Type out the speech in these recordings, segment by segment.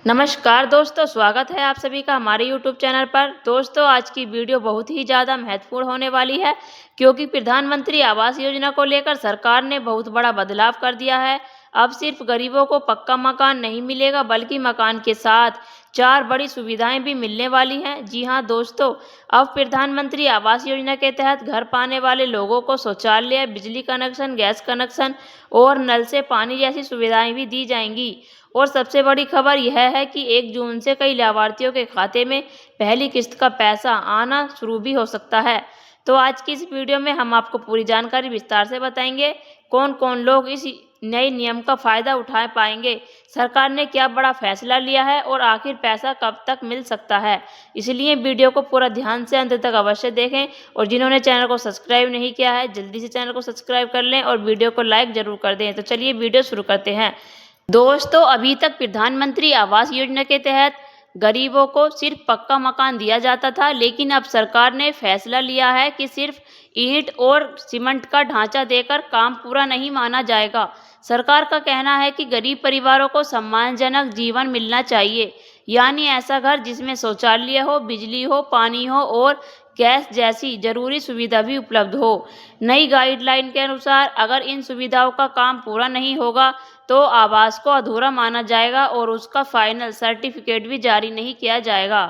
नमस्कार दोस्तों, स्वागत है आप सभी का हमारे यूट्यूब चैनल पर। दोस्तों, आज की वीडियो बहुत ही ज़्यादा महत्वपूर्ण होने वाली है क्योंकि प्रधानमंत्री आवास योजना को लेकर सरकार ने बहुत बड़ा बदलाव कर दिया है। अब सिर्फ गरीबों को पक्का मकान नहीं मिलेगा बल्कि मकान के साथ 4 बड़ी सुविधाएं भी मिलने वाली हैं। जी हाँ दोस्तों, अब प्रधानमंत्री आवास योजना के तहत घर पाने वाले लोगों को शौचालय, बिजली कनेक्शन, गैस कनेक्शन और नल से पानी जैसी सुविधाएं भी दी जाएंगी। और सबसे बड़ी खबर यह है कि 1 जून से कई लाभार्थियों के खाते में पहली किस्त का पैसा आना शुरू भी हो सकता है। तो आज की इस वीडियो में हम आपको पूरी जानकारी विस्तार से बताएंगे। कौन कौन लोग इस नए नियम का फायदा उठा पाएंगे, सरकार ने क्या बड़ा फैसला लिया है और आखिर पैसा कब तक मिल सकता है। इसलिए वीडियो को पूरा ध्यान से अंत तक अवश्य देखें और जिन्होंने चैनल को सब्सक्राइब नहीं किया है जल्दी से चैनल को सब्सक्राइब कर लें और वीडियो को लाइक जरूर कर दें। तो चलिए वीडियो शुरू करते हैं। दोस्तों, अभी तक प्रधानमंत्री आवास योजना के तहत गरीबों को सिर्फ पक्का मकान दिया जाता था, लेकिन अब सरकार ने फैसला लिया है कि सिर्फ ईंट और सीमेंट का ढांचा देकर काम पूरा नहीं माना जाएगा। सरकार का कहना है कि गरीब परिवारों को सम्मानजनक जीवन मिलना चाहिए, यानी ऐसा घर जिसमें शौचालय हो, बिजली हो, पानी हो और गैस जैसी जरूरी सुविधा भी उपलब्ध हो। नई गाइडलाइन के अनुसार अगर इन सुविधाओं का काम पूरा नहीं होगा तो आवास को अधूरा माना जाएगा और उसका फाइनल सर्टिफिकेट भी जारी नहीं किया जाएगा।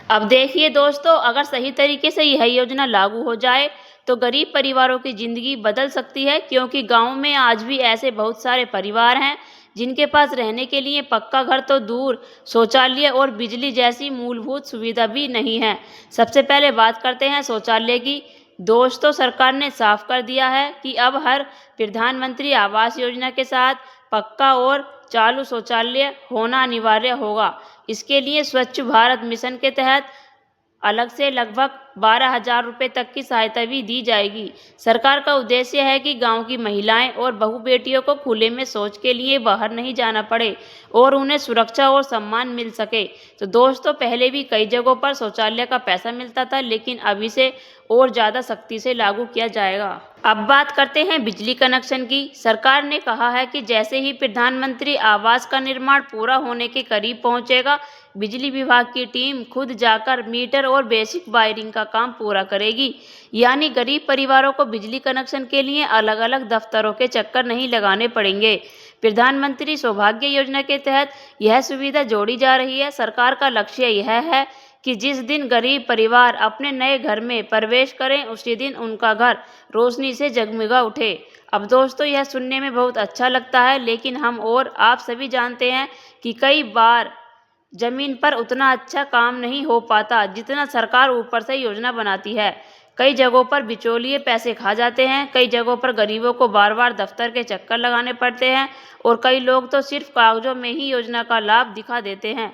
अब देखिए दोस्तों, अगर सही तरीके से यह योजना लागू हो जाए तो गरीब परिवारों की जिंदगी बदल सकती है, क्योंकि गांव में आज भी ऐसे बहुत सारे परिवार हैं जिनके पास रहने के लिए पक्का घर तो दूर, शौचालय और बिजली जैसी मूलभूत सुविधा भी नहीं है। सबसे पहले बात करते हैं शौचालय की। दोस्तों, सरकार ने साफ कर दिया है कि अब हर प्रधानमंत्री आवास योजना के साथ पक्का और चालू शौचालय होना अनिवार्य होगा। इसके लिए स्वच्छ भारत मिशन के तहत अलग से लगभग 12,000 रुपये तक की सहायता भी दी जाएगी। सरकार का उद्देश्य है कि गांव की महिलाएं और बहू बेटियों को खुले में शौच के लिए बाहर नहीं जाना पड़े और उन्हें सुरक्षा और सम्मान मिल सके। तो दोस्तों, पहले भी कई जगहों पर शौचालय का पैसा मिलता था, लेकिन अब इसे और ज़्यादा सख्ती से लागू किया जाएगा। अब बात करते हैं बिजली कनेक्शन की। सरकार ने कहा है कि जैसे ही प्रधानमंत्री आवास का निर्माण पूरा होने के करीब पहुंचेगा, बिजली विभाग की टीम खुद जाकर मीटर और बेसिक वायरिंग का काम पूरा करेगी। यानी गरीब परिवारों को बिजली कनेक्शन के लिए अलग अलग दफ्तरों के चक्कर नहीं लगाने पड़ेंगे। प्रधानमंत्री सौभाग्य योजना के तहत यह सुविधा जोड़ी जा रही है। सरकार का लक्ष्य यह है कि जिस दिन गरीब परिवार अपने नए घर में प्रवेश करें उसी दिन उनका घर रोशनी से जगमगा उठे। अब दोस्तों, यह सुनने में बहुत अच्छा लगता है, लेकिन हम और आप सभी जानते हैं कि कई बार जमीन पर उतना अच्छा काम नहीं हो पाता जितना सरकार ऊपर से योजना बनाती है। कई जगहों पर बिचौलिए पैसे खा जाते हैं, कई जगहों पर गरीबों को बार बार दफ्तर के चक्कर लगाने पड़ते हैं और कई लोग तो सिर्फ कागजों में ही योजना का लाभ दिखा देते हैं।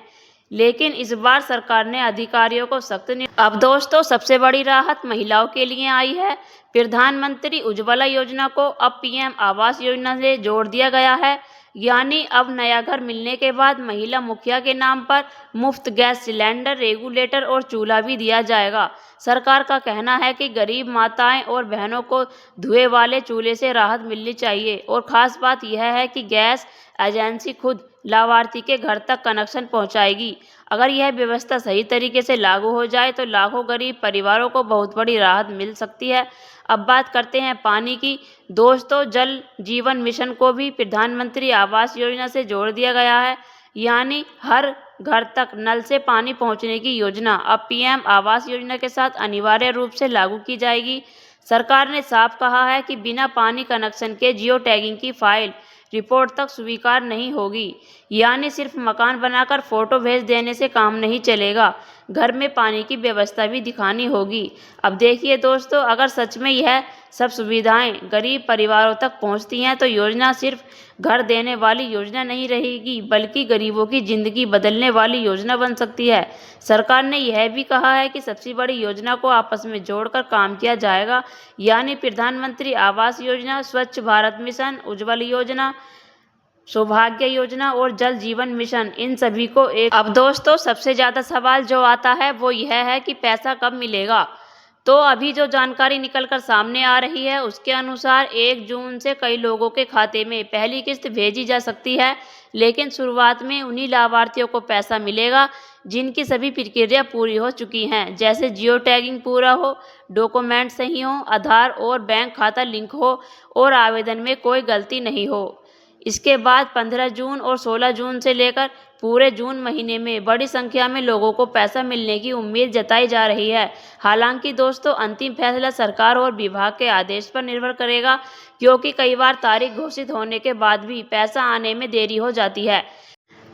लेकिन इस बार सरकार ने अधिकारियों को सख्त अब दोस्तों, सबसे बड़ी राहत महिलाओं के लिए आई है। प्रधानमंत्री उज्ज्वला योजना को अब पीएम आवास योजना से जोड़ दिया गया है। यानी अब नया घर मिलने के बाद महिला मुखिया के नाम पर मुफ्त गैस सिलेंडर, रेगुलेटर और चूल्हा भी दिया जाएगा। सरकार का कहना है कि गरीब माताएं और बहनों को धुएं वाले चूल्हे से राहत मिलनी चाहिए और खास बात यह है कि गैस एजेंसी खुद लाभार्थी के घर तक कनेक्शन पहुंचाएगी। अगर यह व्यवस्था सही तरीके से लागू हो जाए तो लाखों गरीब परिवारों को बहुत बड़ी राहत मिल सकती है। अब बात करते हैं पानी की। दोस्तों, जल जीवन मिशन को भी प्रधानमंत्री आवास योजना से जोड़ दिया गया है। यानी हर घर तक नल से पानी पहुंचने की योजना अब पीएम आवास योजना के साथ अनिवार्य रूप से लागू की जाएगी। सरकार ने साफ कहा है कि बिना पानी कनेक्शन के जियो टैगिंग की फाइल रिपोर्ट तक स्वीकार नहीं होगी। यानी सिर्फ मकान बनाकर फोटो भेज देने से काम नहीं चलेगा, घर में पानी की व्यवस्था भी दिखानी होगी। अब देखिए दोस्तों, अगर सच में यह सब सुविधाएं गरीब परिवारों तक पहुंचती हैं तो योजना सिर्फ घर देने वाली योजना नहीं रहेगी बल्कि गरीबों की जिंदगी बदलने वाली योजना बन सकती है। सरकार ने यह भी कहा है कि सबसे बड़ी योजना को आपस में जोड़कर काम किया जाएगा। यानी प्रधानमंत्री आवास योजना, स्वच्छ भारत मिशन, उज्ज्वला योजना, सौभाग्य योजना और जल जीवन मिशन, इन सभी को एक। अब दोस्तों, सबसे ज़्यादा सवाल जो आता है वो यह है कि पैसा कब मिलेगा। तो अभी जो जानकारी निकलकर सामने आ रही है उसके अनुसार 1 जून से कई लोगों के खाते में पहली किस्त भेजी जा सकती है, लेकिन शुरुआत में उन्हीं लाभार्थियों को पैसा मिलेगा जिनकी सभी प्रक्रिया पूरी हो चुकी हैं, जैसे जियो टैगिंग पूरा हो, डॉक्यूमेंट सही हो, आधार और बैंक खाता लिंक हो और आवेदन में कोई गलती नहीं हो। इसके बाद 15 जून और 16 जून से लेकर पूरे जून महीने में बड़ी संख्या में लोगों को पैसा मिलने की उम्मीद जताई जा रही है। हालांकि दोस्तों, अंतिम फैसला सरकार और विभाग के आदेश पर निर्भर करेगा, क्योंकि कई बार तारीख घोषित होने के बाद भी पैसा आने में देरी हो जाती है।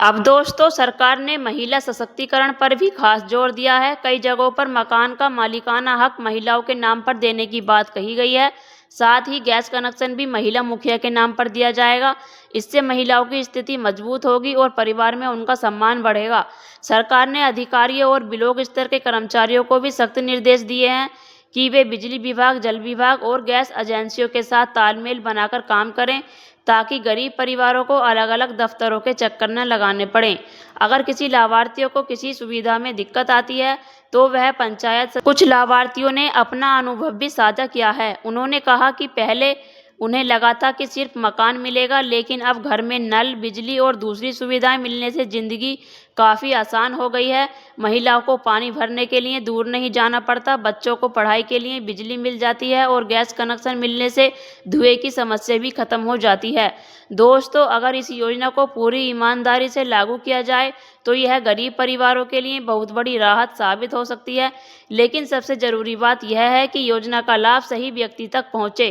अब दोस्तों, सरकार ने महिला सशक्तिकरण पर भी खास जोर दिया है। कई जगहों पर मकान का मालिकाना हक महिलाओं के नाम पर देने की बात कही गई है। साथ ही गैस कनेक्शन भी महिला मुखिया के नाम पर दिया जाएगा। इससे महिलाओं की स्थिति मजबूत होगी और परिवार में उनका सम्मान बढ़ेगा। सरकार ने अधिकारियों और ब्लॉक स्तर के कर्मचारियों को भी सख्त निर्देश दिए हैं कि वे बिजली विभाग, जल विभाग और गैस एजेंसियों के साथ तालमेल बनाकर काम करें, ताकि गरीब परिवारों को अलग अलग दफ्तरों के चक्कर न लगाने पड़ें। अगर किसी लाभार्थियों को किसी सुविधा में दिक्कत आती है तो वह पंचायत से कुछ लाभार्थियों ने अपना अनुभव भी साझा किया है। उन्होंने कहा कि पहले उन्हें लगा था कि सिर्फ मकान मिलेगा, लेकिन अब घर में नल, बिजली और दूसरी सुविधाएं मिलने से जिंदगी काफ़ी आसान हो गई है। महिलाओं को पानी भरने के लिए दूर नहीं जाना पड़ता, बच्चों को पढ़ाई के लिए बिजली मिल जाती है और गैस कनेक्शन मिलने से धुएं की समस्या भी खत्म हो जाती है। दोस्तों, अगर इस योजना को पूरी ईमानदारी से लागू किया जाए तो यह गरीब परिवारों के लिए बहुत बड़ी राहत साबित हो सकती है। लेकिन सबसे ज़रूरी बात यह है कि योजना का लाभ सही व्यक्ति तक पहुँचे,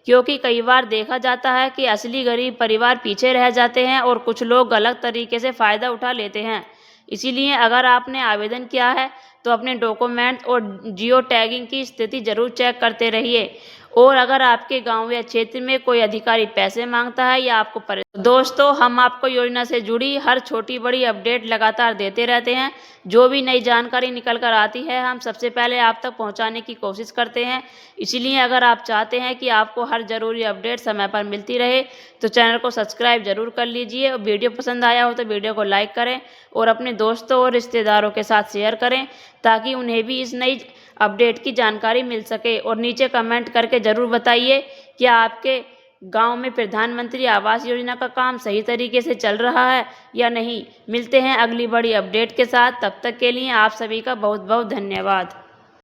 क्योंकि कई बार देखा जाता है कि असली गरीब परिवार पीछे रह जाते हैं और कुछ लोग गलत तरीके से फ़ायदा उठा लेते हैं। इसीलिए अगर आपने आवेदन किया है तो अपने डॉक्यूमेंट और जियो टैगिंग की स्थिति जरूर चेक करते रहिए। और अगर आपके गांव या क्षेत्र में कोई अधिकारी पैसे मांगता है या आपको दोस्तों, हम आपको योजना से जुड़ी हर छोटी बड़ी अपडेट लगातार देते रहते हैं। जो भी नई जानकारी निकल कर आती है, हम सबसे पहले आप तक पहुंचाने की कोशिश करते हैं। इसलिए अगर आप चाहते हैं कि आपको हर ज़रूरी अपडेट समय पर मिलती रहे तो चैनल को सब्सक्राइब जरूर कर लीजिए। और वीडियो पसंद आया हो तो वीडियो को लाइक करें और अपने दोस्तों और रिश्तेदारों के साथ शेयर करें, ताकि उन्हें भी इस नई अपडेट की जानकारी मिल सके। और नीचे कमेंट करके ज़रूर बताइए कि आपके गांव में प्रधानमंत्री आवास योजना का काम सही तरीके से चल रहा है या नहीं। मिलते हैं अगली बड़ी अपडेट के साथ, तब तक के लिए आप सभी का बहुत बहुत धन्यवाद।